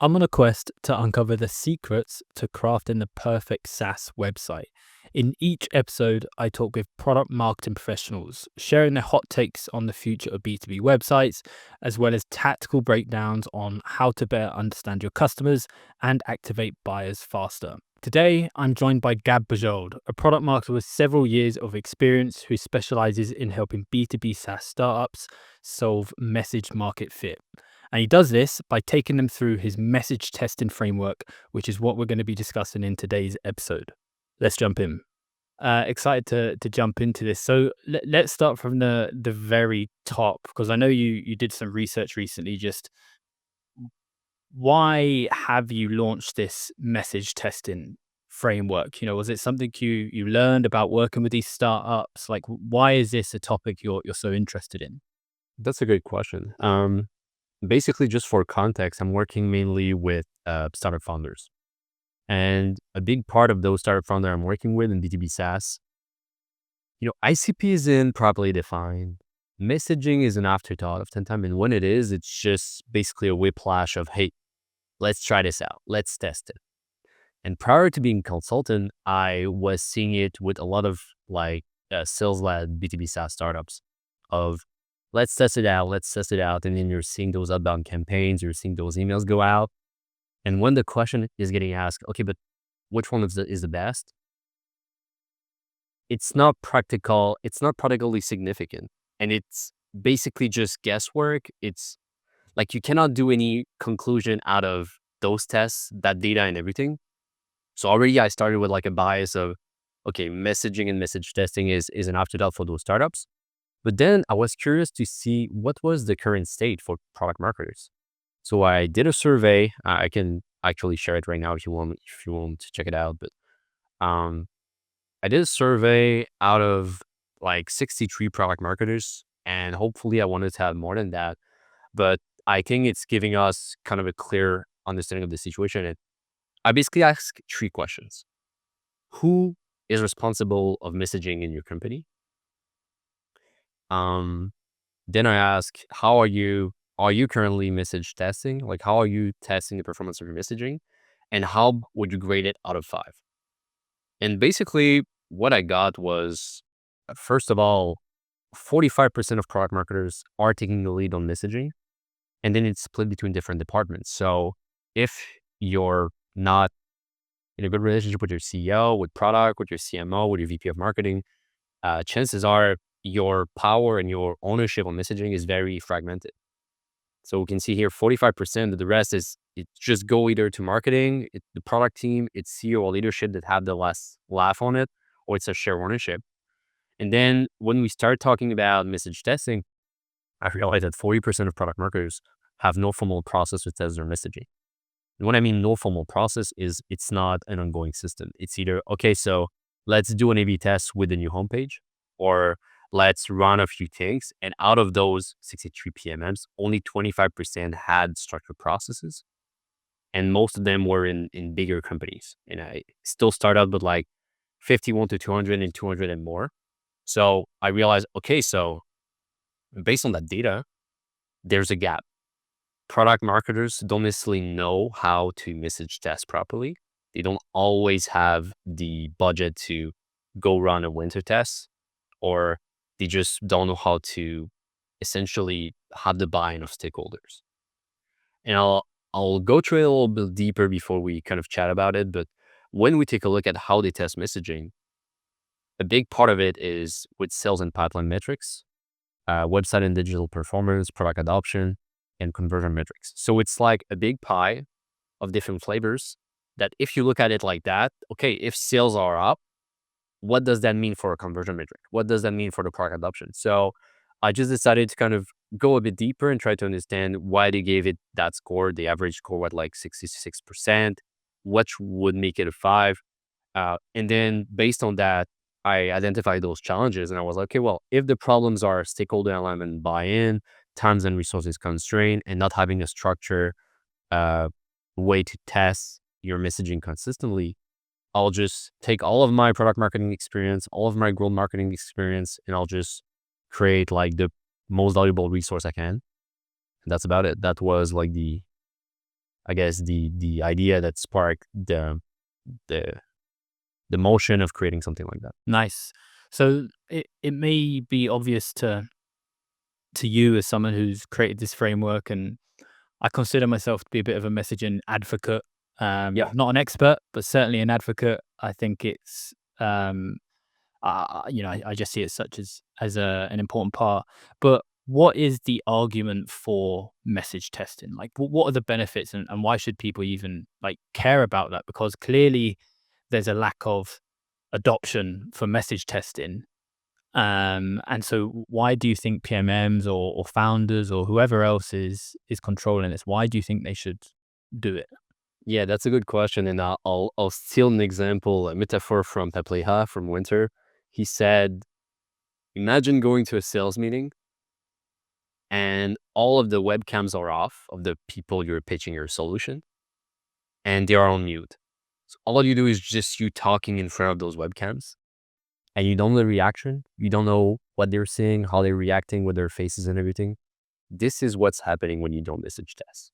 I'm on a quest to uncover the secrets to crafting the perfect SaaS website. In each episode, I talk with product marketing professionals, sharing their hot takes on the future of B2B websites, as well as tactical breakdowns on how to better understand your customers and activate buyers faster. Today, I'm joined by Gab Bajold, a product marketer with several years of experience who specializes in helping B2B SaaS startups solve message market fit. And he does this by taking them through his message testing framework, which is what we're going to be discussing in today's episode. Let's jump in. Excited to jump into this. So let's start from the very top, because I know you did some research recently. Just why have you launched this message testing framework? Was it something you learned about working with these startups? Like, why is this a topic you're so interested in? That's a great question. Basically, just for context, I'm working mainly with startup founders. And a big part of those startup founders I'm working with in B2B SaaS, ICP isn't properly defined. Messaging is an afterthought oftentimes. And when it is, it's just basically a whiplash of, hey, let's try this out. Let's test it. And prior to being consultant, I was seeing it with a lot of sales-led B2B SaaS startups of let's test it out, let's test it out. And then you're seeing those outbound campaigns, you're seeing those emails go out. And when the question is getting asked, okay, but which one is the best? It's not practical, it's not practically significant. And it's basically just guesswork. It's like you cannot do any conclusion out of those tests, that data and everything. So already I started with like a bias of, okay, messaging and message testing is an afterthought for those startups. But then I was curious to see what was the current state for product marketers. So I did a survey. I can actually share it right now if you want to check it out. But I did a survey out of like 63 product marketers, and hopefully I wanted to have more than that. But I think it's giving us kind of a clear understanding of the situation. And I basically asked three questions. Who is responsible of messaging in your company? Then I ask, how are you currently message testing? Like, how are you testing the performance of your messaging? And how would you grade it out of 5? And basically what I got was, first of all, 45% of product marketers are taking the lead on messaging. And then it's split between different departments. So if you're not in a good relationship with your CEO, with product, with your CMO, with your VP of marketing, chances are your power and your ownership on messaging is very fragmented. So we can see here 45% of the rest is it just go either to marketing, the product team, it's CEO or leadership that have the last laugh on it, or it's a share ownership. And then when we start talking about message testing, I realized that 40% of product marketers have no formal process to test their messaging. And what I mean no formal process is it's not an ongoing system. It's either, okay, so let's do an A/B test with the new homepage, or let's run a few things. And out of those 63 PMMs, only 25% had structured processes. And most of them were in bigger companies. And I still start out with like 51 to 200 and 200 and more. So I realized, okay, so based on that data, there's a gap. Product marketers don't necessarily know how to message test properly. They don't always have the budget to go run a winter test, or they just don't know how to essentially have the buy-in of stakeholders. And I'll go through it a little bit deeper before we kind of chat about it. But when we take a look at how they test messaging, a big part of it is with sales and pipeline metrics, website and digital performance, product adoption, and conversion metrics. So it's like a big pie of different flavors that if you look at it like that, okay, if sales are up, what does that mean for a conversion metric? What does that mean for the product adoption? So I just decided to kind of go a bit deeper and try to understand why they gave it that score. The average score was like 66%, which would make it a 5. And then based on that, I identified those challenges and I was like, okay, well, if the problems are stakeholder alignment and buy-in, times and resources constraint, and not having a structure way to test your messaging consistently, I'll just take all of my product marketing experience, all of my growth marketing experience, and I'll just create like the most valuable resource I can. And that's about it. That was like the I guess, the idea that sparked the motion of creating something like that. Nice. So it may be obvious to you as someone who's created this framework, and I consider myself to be a bit of a messaging advocate. Yeah. Not an expert, but certainly an advocate. I think it's I just see it such as an important part. But what is the argument for message testing? Like, what are the benefits, and why should people even like care about that? Because clearly there's a lack of adoption for message testing. And so why do you think PMMs or founders or whoever else is controlling this? Why do you think they should do it? Yeah, that's a good question, and I'll steal an example, a metaphor from Pepleha from Winter. He said, "Imagine going to a sales meeting, and all of the webcams are off of the people you're pitching your solution, and they are on mute. So all you do is just you talking in front of those webcams, and you don't know the reaction. You don't know what they're saying, how they're reacting with their faces and everything. This is what's happening when you don't message test,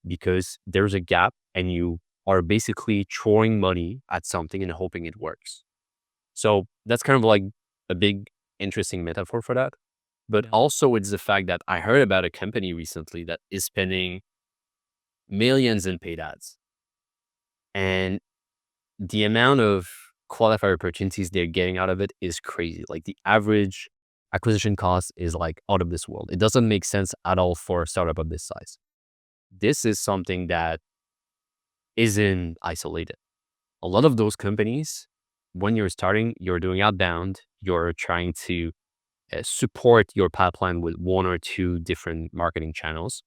because there's a gap, and you are basically throwing money at something and hoping it works. So that's kind of like a big, interesting metaphor for that. But Yeah. also, it's the fact that I heard about a company recently that is spending millions in paid ads. And the amount of qualifier opportunities they're getting out of it is crazy. Like the average acquisition cost is like out of this world. It doesn't make sense at all for a startup of this size. This is something that isn't isolated. A lot of those companies, when you're starting, you're doing outbound, you're trying to support your pipeline with one or two different marketing channels.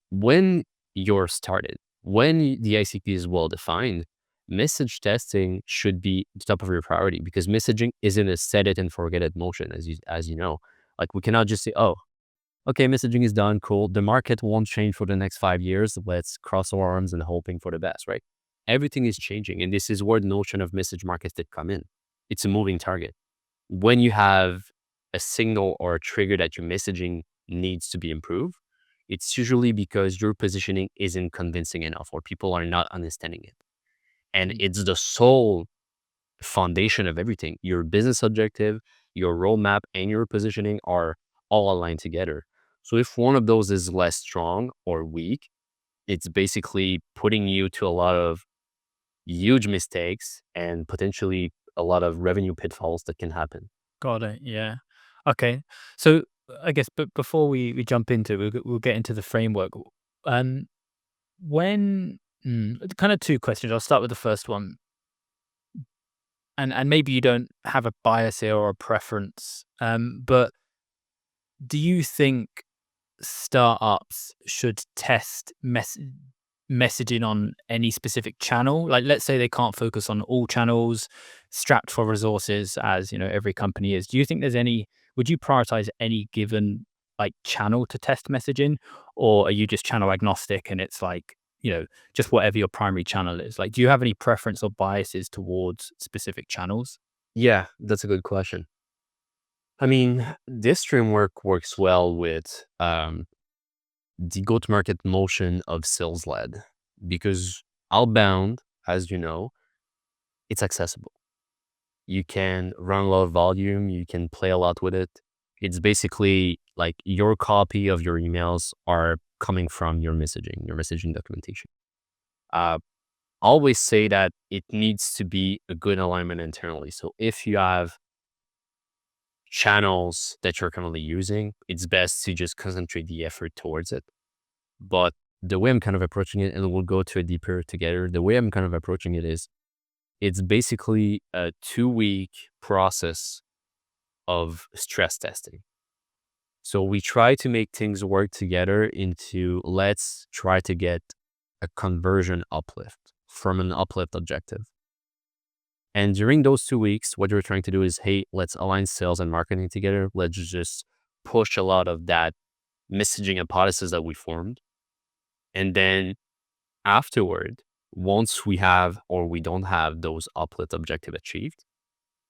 When you're started, when the ICP is well defined, message testing should be the top of your priority, because messaging isn't a set it and forget it motion, as you know. Like we cannot just say, oh, okay, messaging is done, cool. The market won't change for the next 5 years. Let's cross our arms and hoping for the best, right? Everything is changing, and this is where the notion of message markets did come in. It's a moving target. When you have a signal or a trigger that your messaging needs to be improved, it's usually because your positioning isn't convincing enough or people are not understanding it. And Mm. it's the sole foundation of everything. Your business objective, your roadmap, and your positioning are all aligned together. So if one of those is less strong or weak, it's basically putting you to a lot of huge mistakes and potentially a lot of revenue pitfalls that can happen. Got it. Yeah. Okay. So I guess, but before we jump into it, we'll get into the framework. Um, when kind of two questions. I'll start with the first one, and maybe you don't have a bias here or a preference. But do you think startups should test messaging on any specific channel? Like, let's say they can't focus on all channels, strapped for resources, as you know, every company is. Do you think there's any? Would you prioritize any given like channel to test messaging, or are you just channel agnostic and it's like just whatever your primary channel is? Like, do you have any preference or biases towards specific channels? Yeah, that's a good question. I mean, this framework works well with the go-to-market motion of sales led, because outbound, as you know, it's accessible. You can run a lot of volume, you can play a lot with it. It's basically like your copy of your emails are coming from your messaging documentation. Uh, always say that it needs to be a good alignment internally. So if you have channels that you're currently using, it's best to just concentrate the effort towards it. But the way I'm kind of approaching it, and we'll go to it deeper together, the way I'm kind of approaching it is it's basically a 2-week process of stress testing. So we try to make things work together into let's try to get a conversion uplift from an uplift objective. And during those 2 weeks, what you're trying to do is, hey, let's align sales and marketing together. Let's just push a lot of that messaging hypothesis that we formed. And then afterward, once we have or we don't have those uplift objective achieved,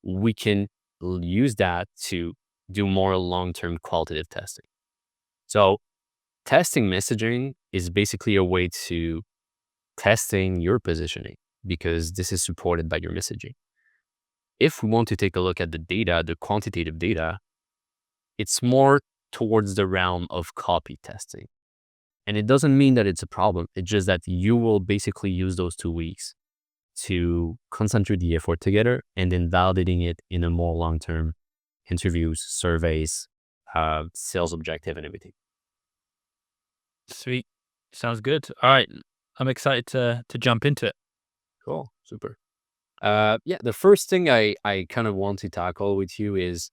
we can use that to do more long-term qualitative testing. So testing messaging is basically a way to testing your positioning because this is supported by your messaging. If we want to take a look at the data, the quantitative data, it's more towards the realm of copy testing. And it doesn't mean that it's a problem. It's just that you will basically use those 2 weeks to concentrate the effort together and then validating it in a more long-term interviews, surveys, sales objective and everything. Sweet. Sounds good. All right. I'm excited to jump into it. Cool. Super. Yeah, the first thing I kind of want to tackle with you is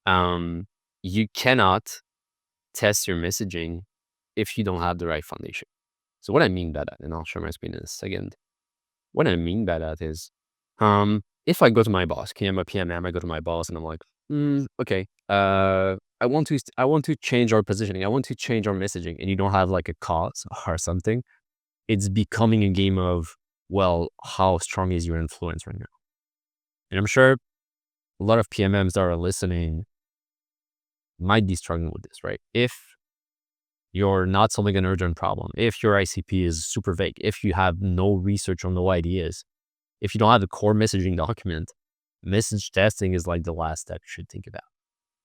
you cannot test your messaging if you don't have the right foundation. So what I mean by that, and I'll share my screen in a second. What I mean by that is, if I go to my boss, okay, I'm a PMM, I go to my boss and I'm like, okay, I want to change our positioning. I want to change our messaging, and you don't have like a cause or something. It's becoming a game of, well, how strong is your influence right now? And I'm sure a lot of PMMs that are listening might be struggling with this, right? If you're not solving an urgent problem, if your ICP is super vague, if you have no research or no ideas, if you don't have a core messaging document, message testing is like the last step you should think about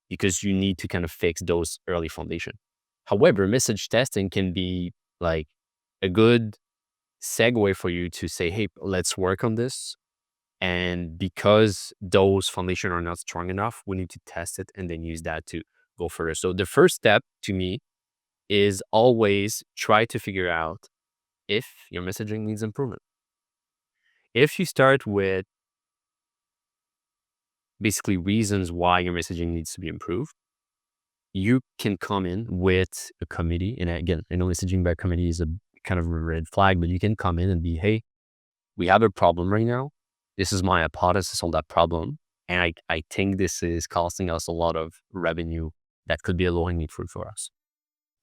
because you need to kind of fix those early foundation. However, message testing can be like a good segue for you to say, hey, let's work on this. And because those foundation are not strong enough, we need to test it and then use that to go further. So the first step to me is always try to figure out if your messaging needs improvement. If you start with basically reasons why your messaging needs to be improved, you can come in with a committee. And again, I know messaging by committee is a kind of a red flag, but you can come in and be, hey, we have a problem right now. This is my hypothesis on that problem. And I think this is costing us a lot of revenue that could be a low-hanging fruit for us.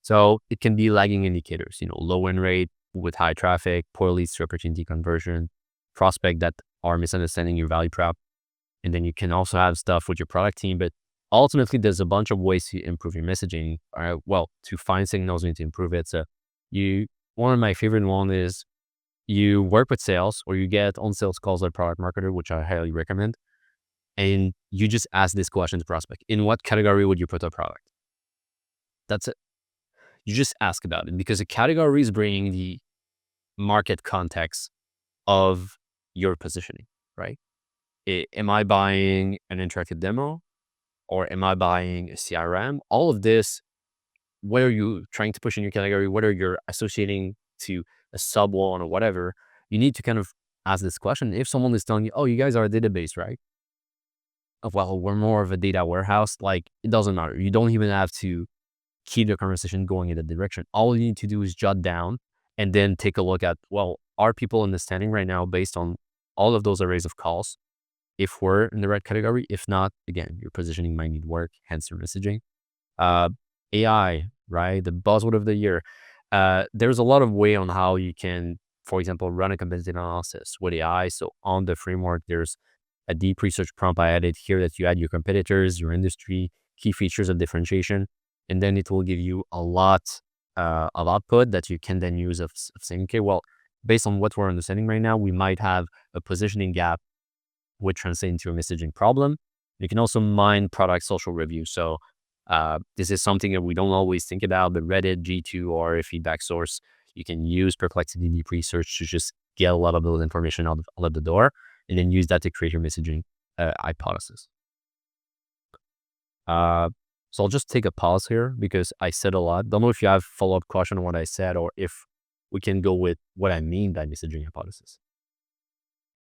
So it can be lagging indicators, low win rate with high traffic, poor leads to opportunity conversion, prospect that are misunderstanding your value prop. And then you can also have stuff with your product team. But ultimately, there's a bunch of ways to improve your messaging. Well, to find signals, you need to improve it. So one of my favorite one is you work with sales or you get on sales calls with a product marketer, which I highly recommend. And you just ask this question to prospect. In what category would you put a product? That's it. You just ask about it because the category is bringing the market context of your positioning, right? Am I buying an interactive demo or am I buying a CRM? All of this, what are you trying to push in your category, whether you're associating to a sub one or whatever, you need to kind of ask this question. If someone is telling you, oh, you guys are a database, right? Well, we're more of a data warehouse. Like, it doesn't matter. You don't even have to keep the conversation going in that direction. All you need to do is jot down and then take a look at, well, are people understanding right now based on all of those arrays of calls? If we're in the right category, if not, again, your positioning might need work, hence your messaging. AI, right? The buzzword of the year. There's a lot of way on how you can, for example, run a competitive analysis with AI. So on the framework, there's a deep research prompt I added here that you add your competitors, your industry, key features of differentiation, and then it will give you a lot of output that you can then use of saying, okay, well, based on what we're understanding right now, we might have a positioning gap would translate into a messaging problem. You can also mine product social review. So this is something that we don't always think about, but Reddit, G2, or a feedback source, you can use Perplexity Deep Research to just get a lot of those information out of the door, and then use that to create your messaging hypothesis. So I'll just take a pause here because I said a lot. Don't know if you have follow-up question on what I said, or if we can go with what I mean by messaging hypothesis.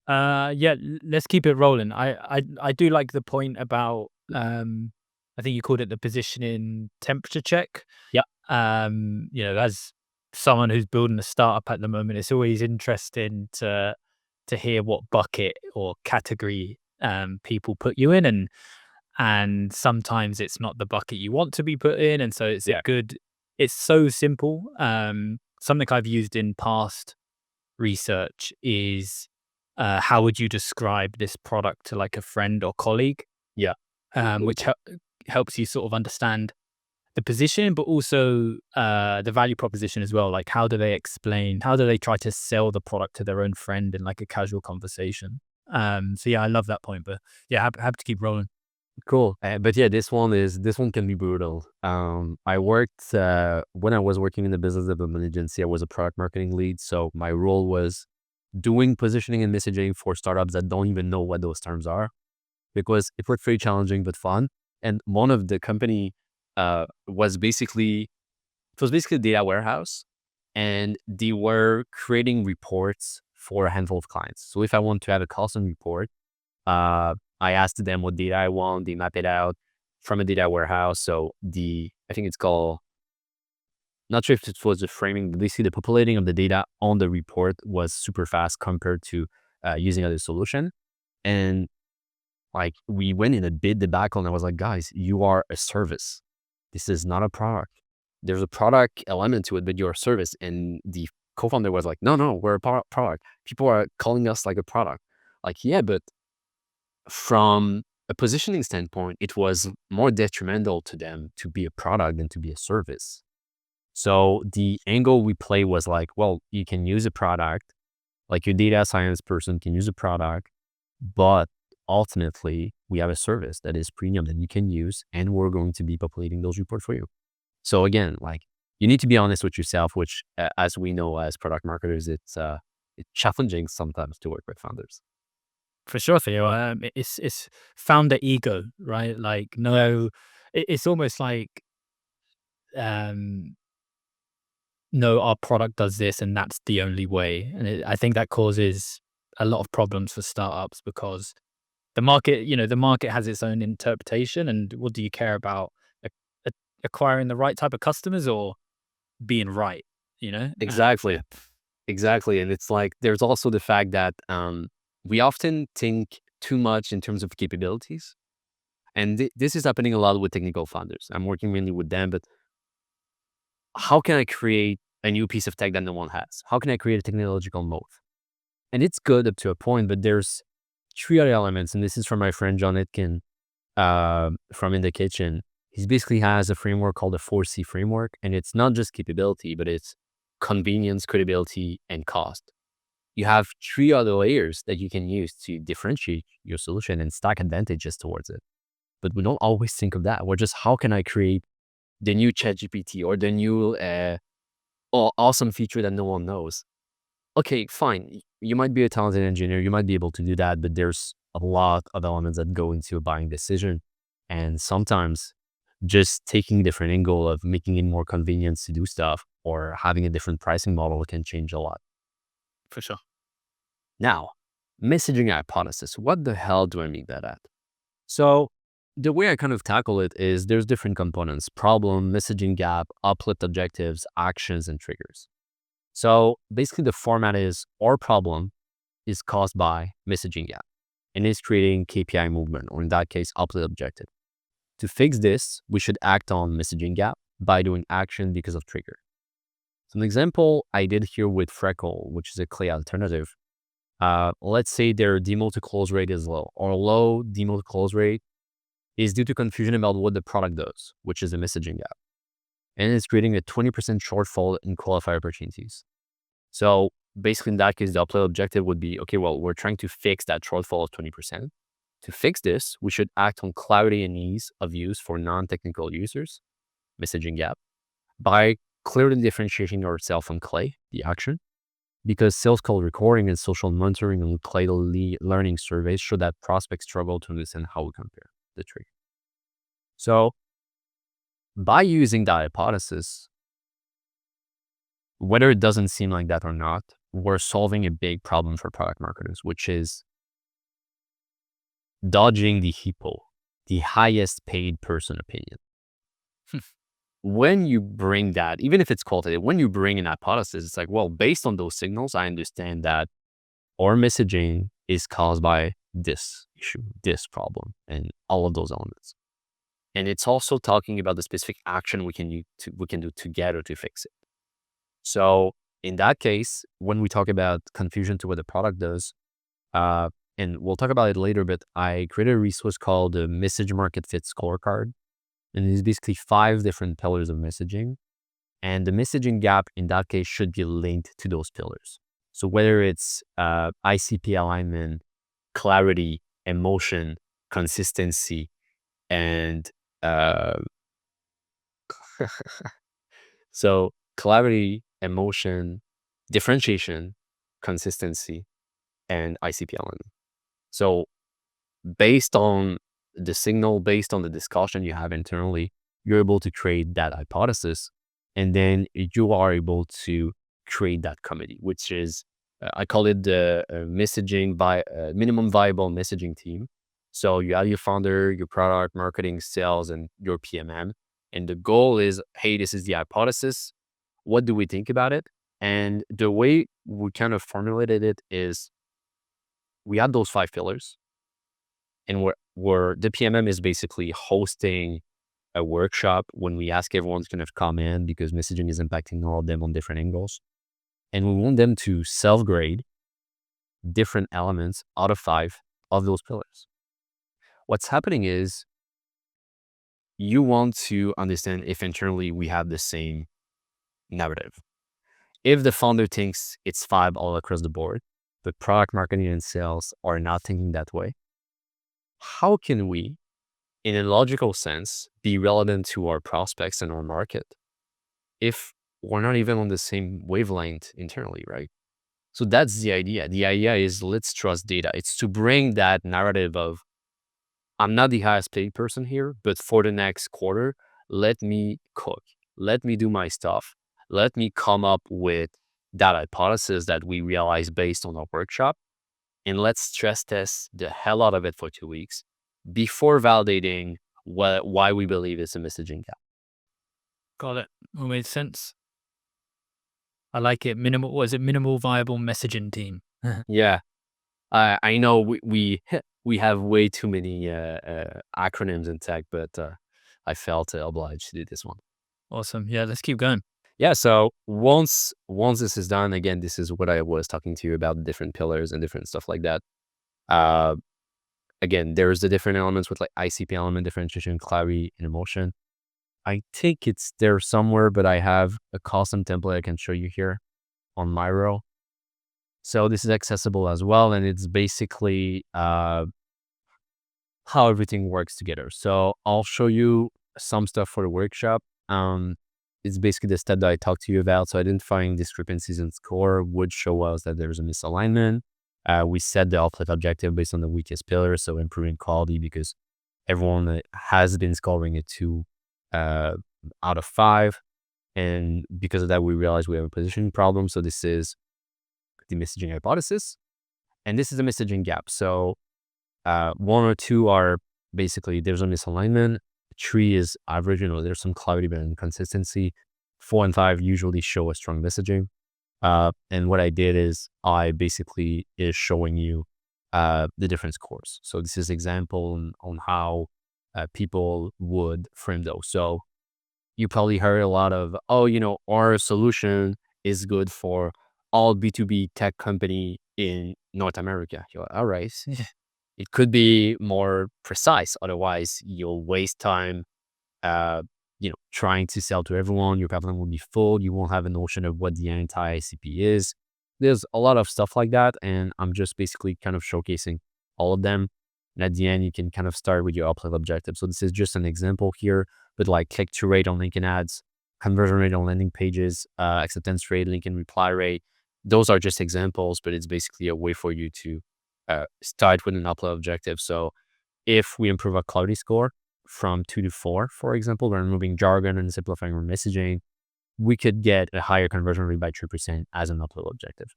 Yeah, let's keep it rolling. I do like the point about I think you called it the positioning temperature check. Yeah. As someone who's building a startup at the moment, it's always interesting to hear what bucket or category people put you in, and sometimes it's not the bucket you want to be put in, and so it's so simple. Something I've used in past research is how would you describe this product to like a friend or colleague? Yeah. Which helps you sort of understand the position, but also the value proposition as well. Like, how do they explain? How do they try to sell the product to their own friend in like a casual conversation? So yeah, I love that point. But yeah, happy to keep rolling. Cool. But yeah, this one can be brutal. I worked when I was working in the business development agency. I was a product marketing lead, so my role was doing positioning and messaging for startups that don't even know what those terms are, because it was very challenging but fun. And one of the company was basically it was basically a data warehouse, and they were creating reports for a handful of clients. So if I want to have a custom report, uh, I asked them what data I want. They map it out from a data warehouse. So I think it's called, not sure if it was the framing, but basically the populating of the data on the report was super fast compared to using other solution. And like we went in a bit debacle, and I was like, guys, you are a service. This is not a product. There's a product element to it, but you're a service. And the co-founder was like, no, we're a product. People are calling us like a product. Like, yeah, but from a positioning standpoint, it was more detrimental to them to be a product than to be a service. So the angle we play was like, well, you can use a product, like your data science person can use a product, but ultimately we have a service that is premium that you can use, and we're going to be populating those reports for you. So again, like you need to be honest with yourself, which as we know as product marketers, it's challenging sometimes to work with founders. For sure, Theo. It's founder ego, right? Like, no, it's almost like um, no, our product does this, and that's the only way. And I think that causes a lot of problems for startups because the market, the market has its own interpretation. And what do you care about? A- Acquiring the right type of customers or being right? You know? Exactly. Yeah, Exactly. And it's like there's also the fact that we often think too much in terms of capabilities. And this is happening a lot with technical founders. I'm working mainly with them, but how can I create a new piece of tech that no one has? How can I create a technological moat? And it's good up to a point, but there's three other elements. And this is from my friend John Itkin from In the Kitchen. He basically has a framework called the 4C framework. And it's not just capability, but it's convenience, credibility, and cost. You have three other layers that you can use to differentiate your solution and stack advantages towards it. But we don't always think of that. We're just, how can I create the new ChatGPT or the new awesome feature that no one knows? Okay, fine. You might be a talented engineer. You might be able to do that, but there's a lot of elements that go into a buying decision. And sometimes just taking a different angle of making it more convenient to do stuff or having a different pricing model can change a lot. for sure. Now, messaging hypothesis. What the hell do I mean by that? So the way I kind of tackle it is there's different components: problem, messaging gap, uplift objectives, actions, and triggers. So basically the format is our problem is caused by messaging gap and is creating KPI movement, or in that case, uplift objective. To fix this, we should act on messaging gap by doing action because of trigger. So an example I did here with Freckle, which is a clay alternative. Let's say their demo to close rate is low, or low demo to close rate is due to confusion about what the product does, which is a messaging gap. And it's creating a 20% shortfall in qualified opportunities. So basically in that case, the upload objective would be, okay, well, we're trying to fix that shortfall of 20%. To fix this, we should act on clarity and ease of use for non-technical users, messaging gap, by clearly differentiating ourselves from clay, the action, because sales call recording and social monitoring and clay learning surveys show that prospects struggle to understand how we compare the tree. So by using that hypothesis, whether it doesn't seem like that or not, we're solving a big problem for product marketers, which is dodging the HIPPO, the highest paid person opinion. When you bring that, even if it's qualitative, when you bring an hypothesis, it's like, well, based on those signals, I understand that our messaging is caused by this issue, this problem, and all of those elements. And it's also talking about the specific action we can do together to fix it. So in that case, when we talk about confusion to what the product does, and we'll talk about it later, but I created a resource called the Message Market Fit Scorecard. And there's basically 5 different pillars of messaging. And the messaging gap in that case should be linked to those pillars. So whether it's ICP alignment, clarity, emotion, consistency, and uh, so clarity, emotion, differentiation, consistency, and ICP alignment. So based on the signal, based on the discussion you have internally, you're able to create that hypothesis, and then you are able to create that committee, which is I call it the messaging by minimum viable messaging team. So you have your founder, your product, marketing, sales, and your PMM, and the goal is, hey, this is the hypothesis. What do we think about it? And the way we kind of formulated it is we had those 5 pillars, and where the PMM is basically hosting a workshop when we ask everyone to kind of come in because messaging is impacting all of them on different angles. And we want them to self-grade different elements out of 5 of those pillars. What's happening is you want to understand if internally we have the same narrative. If the founder thinks it's 5 all across the board, but product marketing and sales are not thinking that way, how can we, in a logical sense, be relevant to our prospects and our market if we're not even on the same wavelength internally, right? So that's the idea. The idea is let's trust data. It's to bring that narrative of I'm not the highest paid person here, but for the next quarter, let me cook. Let me do my stuff. Let me come up with that hypothesis that we realize based on our workshop. And let's stress test the hell out of it for 2 weeks before validating why we believe it's a messaging gap. Got it. All made sense. I like it. Minimal viable messaging team? Yeah, I know we have way too many acronyms in tech, but I felt obliged to do this one. Awesome. Yeah, let's keep going. Yeah. So once this is done, again, this is what I was talking to you about, the different pillars and different stuff like that. Uh, Again, there's the different elements with like ICP element, differentiation, clarity, and emotion. I think it's there somewhere, but I have a custom template I can show you here on Miro. So this is accessible as well, and it's basically how everything works together. So I'll show you some stuff for the workshop. It's basically the step that I talked to you about. So identifying discrepancies in score would show us that there's a misalignment. We set the uplift objective based on the weakest pillar, so improving quality because everyone has been scoring a 2 out of 5. And because of that, we realize we have a positioning problem. So this is the messaging hypothesis, and this is the messaging gap. So 1 or 2 are basically there's a misalignment. 3 is average, there's some clarity but inconsistency. 4 and 5 usually show a strong messaging. And what I did is I basically is showing you the different scores. So this is example on how people would frame those. So you probably heard a lot of, our solution is good for all B2B tech company in North America. You're like, all right. It could be more precise. Otherwise, you'll waste time, trying to sell to everyone. Your pipeline will be full. You won't have a notion of what the anti-ICP is. There's a lot of stuff like that. And I'm just basically kind of showcasing all of them. And at the end, you can kind of start with your uplevel objective. So this is just an example here, but like click-through rate on LinkedIn ads, conversion rate on landing pages, acceptance rate, LinkedIn reply rate. Those are just examples, but it's basically a way for you to start with an upload objective. So if we improve our clarity score from 2 to 4, for example, we're removing jargon and simplifying our messaging, we could get a higher conversion rate by 3% as an upload objective.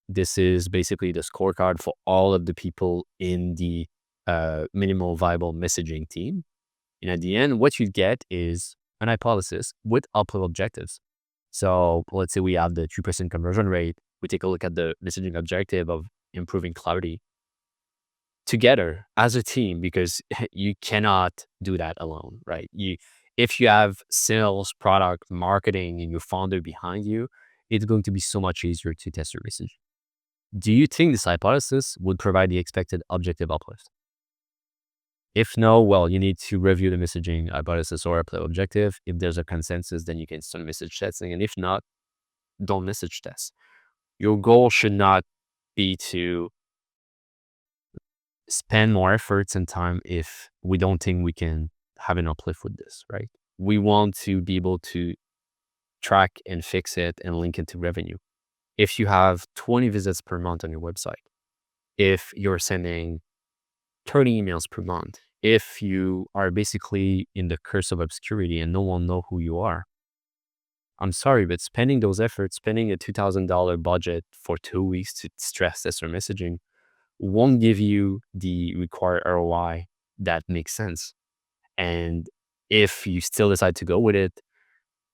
This is basically the scorecard for all of the people in the minimal viable messaging team. And at the end, what you get is an hypothesis with upload objectives. So let's say we have the 3% conversion rate. We take a look at the messaging objective of improving clarity together as a team, because you cannot do that alone, right? If you have sales, product, marketing, and your founder behind you, it's going to be so much easier to test your message. Do you think this hypothesis would provide the expected objective uplift? If no, well, you need to review the messaging hypothesis or apply objective. If there's a consensus, then you can start message testing. And if not, don't message test. Your goal should not be to spend more efforts and time if we don't think we can have an uplift with this, right? We want to be able to track and fix it and link it to revenue. If you have 20 visits per month on your website, if you're sending 30 emails per month, if you are basically in the curse of obscurity and no one know who you are, I'm sorry, but spending those efforts, spending a $2,000 budget for 2 weeks to stress test your messaging won't give you the required ROI that makes sense. And if you still decide to go with it,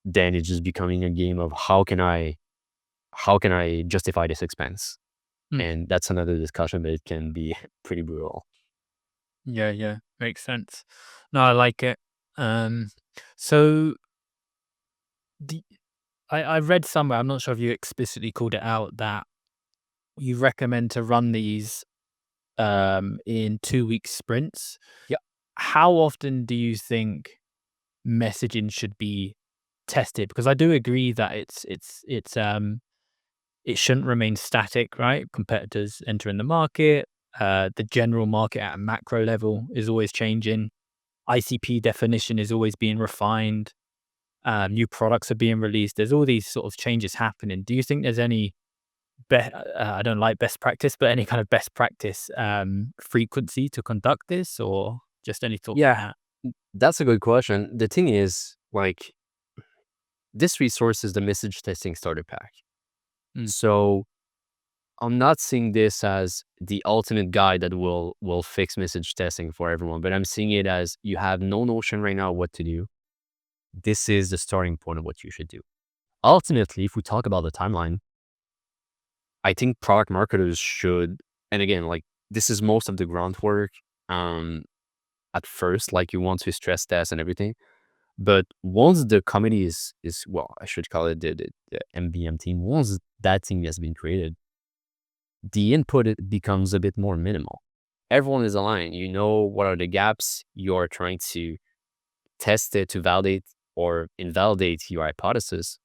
then it's just becoming a game of how can I justify this expense? Mm. And that's another discussion, but it can be pretty brutal. Yeah, yeah, makes sense. No, I like it. Um, so the I read somewhere, I'm not sure if you explicitly called it out, that you recommend to run these in 2 week sprints. Yeah. How often do you think messaging should be tested? Because I do agree that it shouldn't remain static, right? Competitors entering the market, the general market at a macro level is always changing. ICP definition is always being refined. New products are being released. There's all these sort of changes happening. Do you think there's any I don't like best practice, but any kind of best practice frequency to conduct this, or just any thoughts on Yeah, that? that's a good question. The thing is, like, this resource is the message testing starter pack. Mm. So I'm not seeing this as the ultimate guide that will fix message testing for everyone, but I'm seeing it as you have no notion right now what to do. This is the starting point of what you should do. Ultimately, if we talk about the timeline, I think product marketers should, and again, like, this is most of the groundwork um, at first, like you want to stress test and everything. But once the committee is well, I should call it the MBM team. Once that team has been created, the input it becomes a bit more minimal. Everyone is aligned. You know what are the gaps. You're trying to test it to validate or invalidate your hypothesis.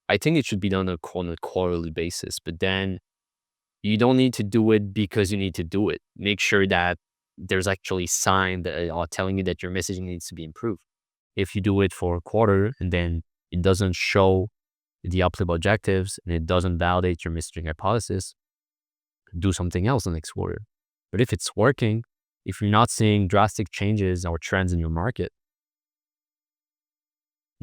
I think it should be done on a quarterly basis. But then you don't need to do it because you need to do it. Make sure that there's actually signs that are telling you that your messaging needs to be improved. If you do it for a quarter and then it doesn't show the uplift objectives and it doesn't validate your messaging hypothesis, do something else the next quarter. But if it's working, if you're not seeing drastic changes or trends in your market,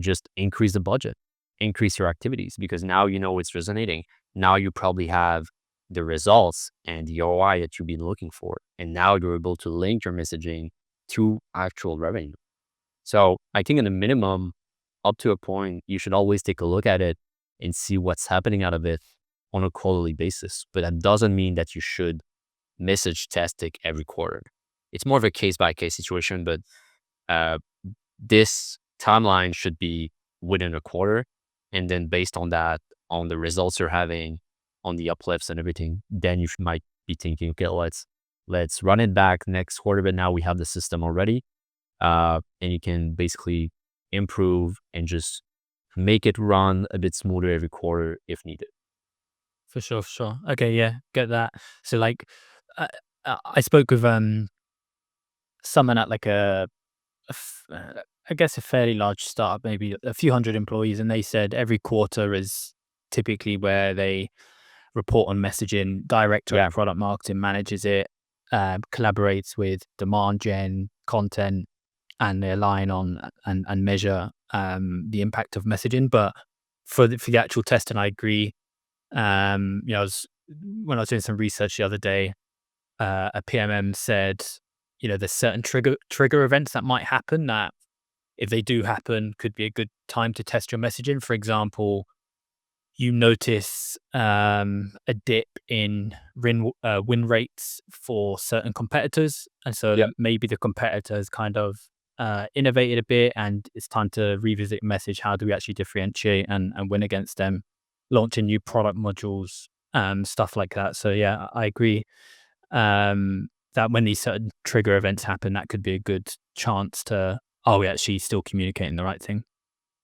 just increase the budget, increase your activities, because now you know it's resonating. Now you probably have the results and the ROI that you've been looking for. And now you're able to link your messaging to actual revenue. So I think at a minimum, up to a point, you should always take a look at it and see what's happening out of it on a quarterly basis. But that doesn't mean that you should message test it every quarter. It's more of a case by case situation, but uh, this timeline should be within a quarter. And then based on that, on the results you're having, on the uplifts and everything, then you might be thinking, okay, let's run it back next quarter. But now we have the system already. And you can basically improve and just make it run a bit smoother every quarter if needed. For sure, for sure. Okay, yeah, get that. So like, uh, I spoke with someone at like I guess a fairly large startup, maybe a few hundred employees, and they said every quarter is typically where they report on messaging. Director of Yeah. product marketing manages it, collaborates with demand gen, content, and they align on and measure the impact of messaging. But for the actual testing, I agree. When I was doing some research the other day, a PMM said, there's certain trigger events that might happen that, if they do happen, could be a good time to test your messaging. For example, you notice a dip in win rates for certain competitors, and so Yeah. maybe the competitor has kind of innovated a bit, and it's time to revisit message. How do we actually differentiate and win against them? Launching new product modules, stuff like that. So yeah, I agree. that when these certain trigger events happen, that could be a good chance to, are we actually still communicating the right thing?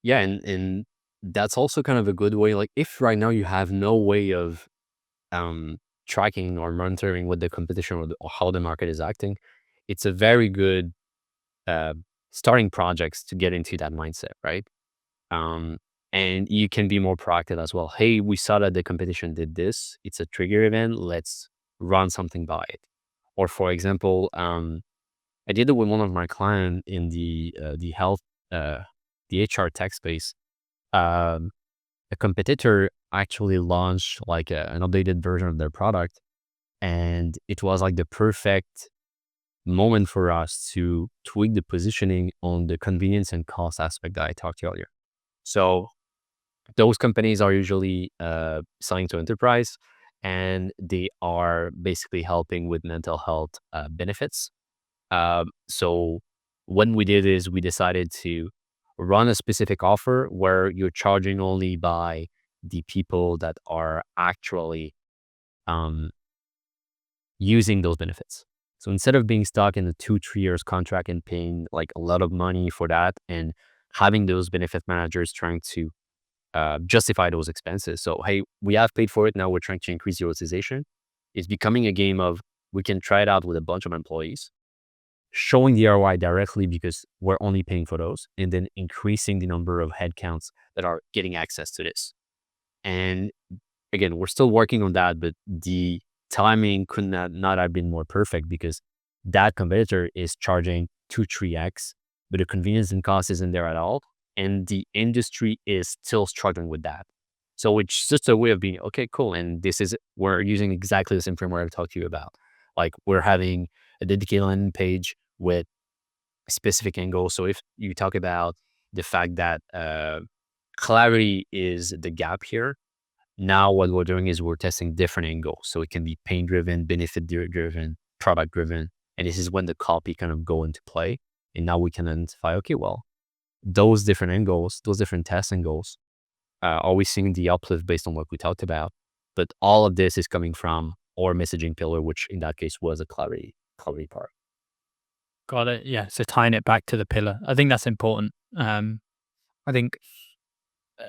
Yeah, and that's also kind of a good way. Like if right now you have no way of um, tracking or monitoring what the competition or how the market is acting, it's a very good uh, starting projects to get into that mindset, right? Um, and you can be more proactive as well. Hey, we saw that the competition did this. It's a trigger event. Let's run something by it. Or for example, I did it with one of my clients in the health, uh, the HR tech space. Um, a competitor actually launched like an updated version of their product, and it was like the perfect moment for us to tweak the positioning on the convenience and cost aspect that I talked to earlier. So those companies are usually selling to enterprise, and they are basically helping with mental health benefits. So when we did is we decided to run a specific offer where you're charging only by the people that are actually um, using those benefits. So instead of being stuck in a 2, 3 years contract and paying like a lot of money for that and having those benefit managers trying to justify those expenses. So, hey, we have paid for it. Now we're trying to increase utilization. It's becoming a game of we can try it out with a bunch of employees, showing the ROI directly because we're only paying for those, and then increasing the number of headcounts that are getting access to this. And again, we're still working on that, but the timing could not have been more perfect because that competitor is charging 2, 3x, but the convenience and cost isn't there at all. And the industry is still struggling with that. So it's just a way of being, okay, cool. And we're using exactly the same framework I talked to you about. Like we're having a dedicated landing page with a specific angle. So if you talk about the fact that clarity is the gap here, now what we're doing is we're testing different angles. So it can be pain driven, benefit driven, product driven. And this is when the copy kind of go into play. And now we can identify, okay, well, those different angles, those different test angles, are we seeing the uplift based on what we talked about? But all of this is coming from our messaging pillar, which in that case was a clarity part. Got it. Yeah. So tying it back to the pillar, I think that's important. I think,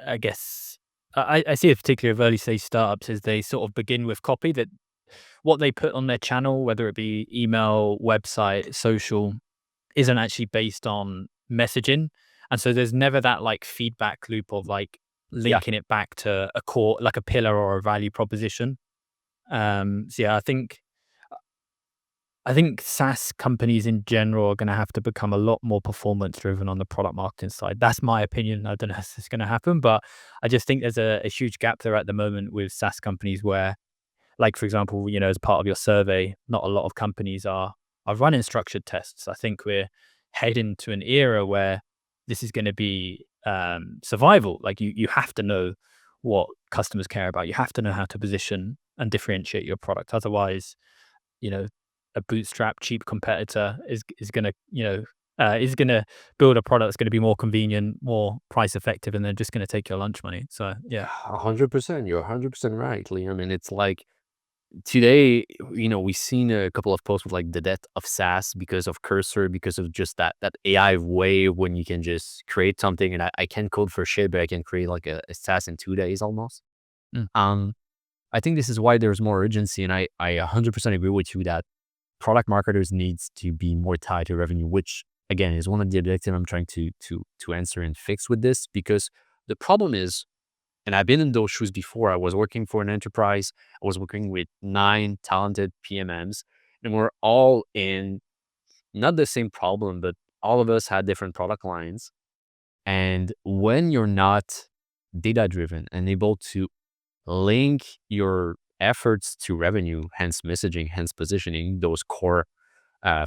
I guess, I see it particularly of early stage startups is they sort of begin with copy that what they put on their channel, whether it be email, website, social, isn't actually based on messaging. And so there's never that like feedback loop of like Yeah. linking it back to a core, like a pillar or a value proposition. So yeah, I think SaaS companies in general are going to have to become a lot more performance driven on the product marketing side. That's my opinion. I don't know if it's going to happen, but I just think there's a huge gap there at the moment with SaaS companies where, like for example, as part of your survey, not a lot of companies are running structured tests. I think we're heading to an era where this is going to be survival. Like you have to know what customers care about. You have to know how to position and differentiate your product. Otherwise, you know, a bootstrap cheap competitor is gonna, is gonna build a product that's gonna be more convenient, more price effective, and they're just gonna take your lunch money. So yeah. 100%. You're 100% right, Liam. And it's like today, we've seen a couple of posts with like the death of SaaS because of Cursor, because of just that AI way when you can just create something and I can't code for shit, but I can create like a SaaS in 2 days almost. Mm. Um, I think this is why there's more urgency. And I 100% agree with you that product marketers needs to be more tied to revenue, which again is one of the objectives I'm trying to answer and fix with this. Because the problem is, and I've been in those shoes before. I was working for an enterprise. I was working with 9 talented PMMs, and we're all in not the same problem, but all of us had different product lines. And when you're not data driven and able to link your efforts to revenue, hence messaging, hence positioning, those core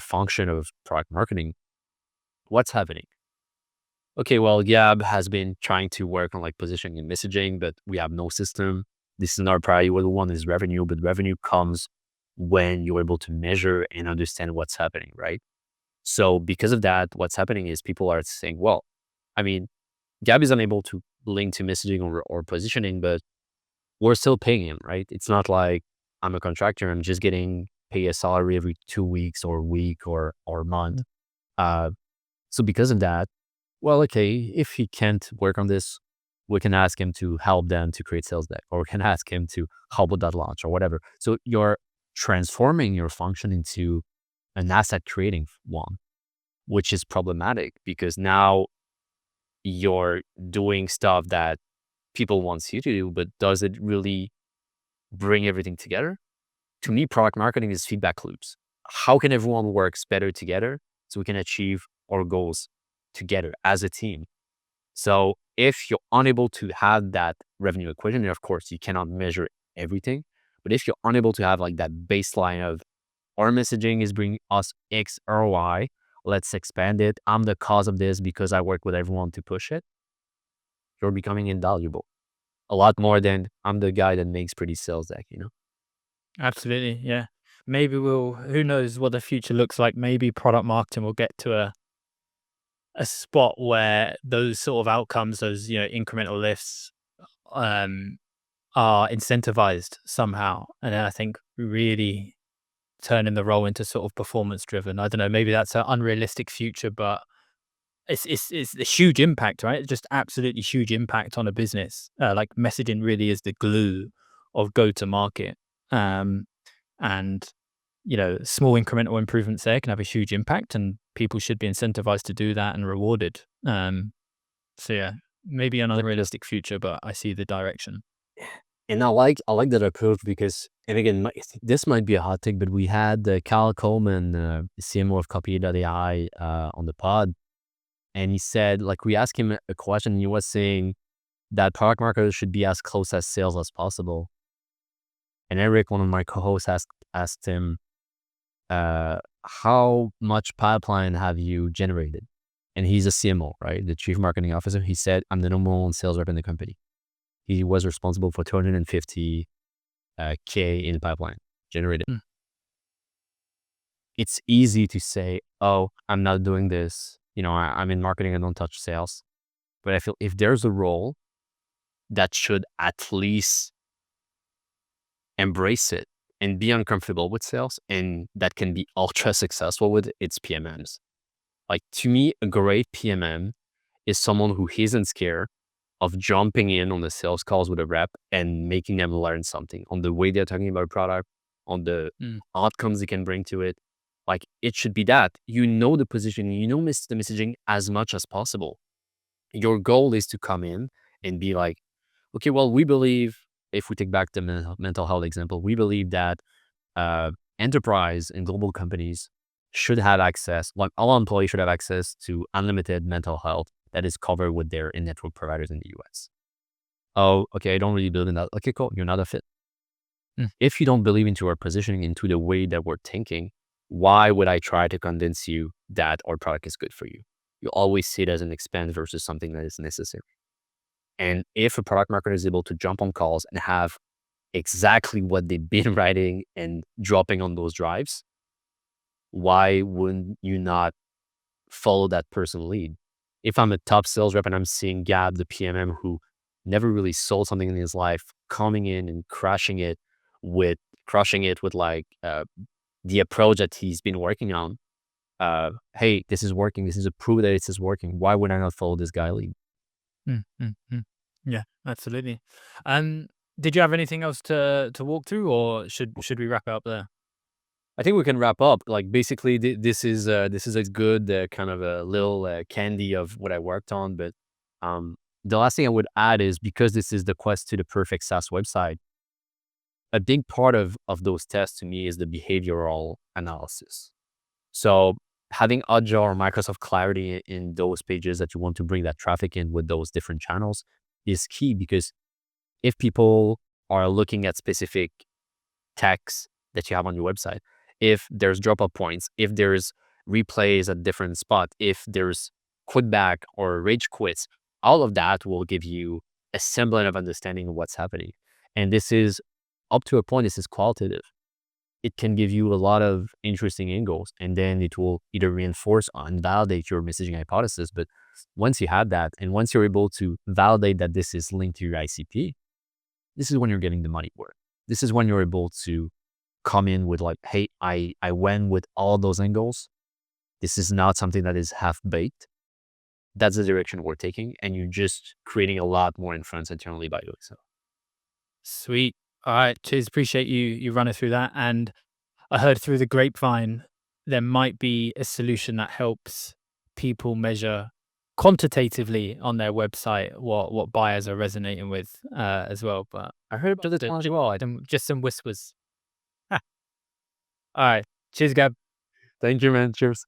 function of product marketing, what's happening? Okay, well, Gab has been trying to work on like positioning and messaging, but we have no system. This is not our priority. What we want is revenue, but revenue comes when you're able to measure and understand what's happening, right? So because of that, what's happening is people are saying, well, I mean, Gab is unable to link to messaging or positioning, but we're still paying him, right? It's not like I'm a contractor. I'm just getting pay a salary every 2 weeks or a week or month. So because of that, well, okay, if he can't work on this, we can ask him to help them to create sales deck, or we can ask him to help with that launch or whatever. So you're transforming your function into an asset creating one, which is problematic because now you're doing stuff that people wants you to do, but does it really bring everything together? To me, product marketing is feedback loops. How can everyone works better together so we can achieve our goals together as a team? So if you're unable to have that revenue equation, and of course you cannot measure everything, but if you're unable to have like that baseline of our messaging is bringing us X ROI, let's expand it. I'm the cause of this because I work with everyone to push it. You're becoming invaluable. A lot more than I'm the guy that makes pretty sales deck. Absolutely, yeah. Maybe who knows what the future looks like. Maybe product marketing will get to a spot where those sort of outcomes, those, incremental lifts, um, are incentivized somehow. And then I think really turning the role into sort of performance driven. I don't know, maybe that's an unrealistic future, but it's a huge impact, right? It's just absolutely huge impact on a business. Like messaging really is the glue of go to market. Um, and small incremental improvements there can have a huge impact, and people should be incentivized to do that and rewarded. So yeah, maybe an unrealistic future, but I see the direction. And I like that approach because, and again, this might be a hot take, but we had Kyle Coleman, CMO of Copy.ai, on the pod, and he said, like, we asked him a question, and he was saying that product marketers should be as close as sales as possible. And Eric, one of my co-hosts, asked him, how much pipeline have you generated? And he's a CMO, right? The chief marketing officer. He said, I'm the number one sales rep in the company. He was responsible for 250 K in pipeline generated. Mm. It's easy to say, oh, I'm not doing this. I'm in marketing, I don't touch sales. But I feel if there's a role that should at least embrace it and be uncomfortable with sales and that can be ultra successful with it, it's PMMs. Like, to me, a great PMM is someone who isn't scared of jumping in on the sales calls with a rep and making them learn something on the way they're talking about a product, on the Mm. outcomes they can bring to it. Like, it should be that. The position, the messaging as much as possible. Your goal is to come in and be like, okay, well, we believe, if we take back the mental health example, we believe that enterprise and global companies should have access, like all employees should have access to unlimited mental health that is covered with their in-network providers in the US. Oh, okay, I don't really believe in that. Okay, cool, you're not a fit. Mm. If you don't believe into our positioning, into the way that we're thinking, why would I try to convince you that our product is good for you? You always see it as an expense versus something that is necessary. And if a product marketer is able to jump on calls and have exactly what they've been writing and dropping on those drives, why wouldn't you not follow that person lead? If I'm a top sales rep and I'm seeing Gab, the PMM, who never really sold something in his life, coming in and crushing it with like the approach that he's been working on. Hey, this is working. This is a proof that this is working. Why would I not follow this guy lead? Mm, mm, mm. Yeah, absolutely. Um, did you have anything else to walk through, or should we wrap it up there? I think we can wrap up. Like, basically, this is a good kind of a little candy of what I worked on. But the last thing I would add is, because this is the quest to the perfect SaaS website, a big part of those tests to me is the behavioral analysis. So having Agile or Microsoft Clarity in those pages that you want to bring that traffic in with those different channels is key, because if people are looking at specific text that you have on your website, if there's drop-off points, if there's replays at different spot, if there's quit back or rage quits, all of that will give you a semblance of understanding of what's happening. And this is, up to a point, this is qualitative. It can give you a lot of interesting angles, and then it will either reinforce or invalidate your messaging hypothesis. But once you have that, and once you're able to validate that this is linked to your ICP, this is when you're getting the money worth. This is when you're able to come in with like, hey, I went with all those angles. This is not something that is half baked. That's the direction we're taking, and you're just creating a lot more influence internally by doing so. Sweet. All right. Cheers. Appreciate you running through that. And I heard through the grapevine there might be a solution that helps people measure quantitatively on their website what buyers are resonating with as well. But I heard about the technology well. I didn't just some whispers. All right. Cheers, Gab. Thank you, man. Cheers.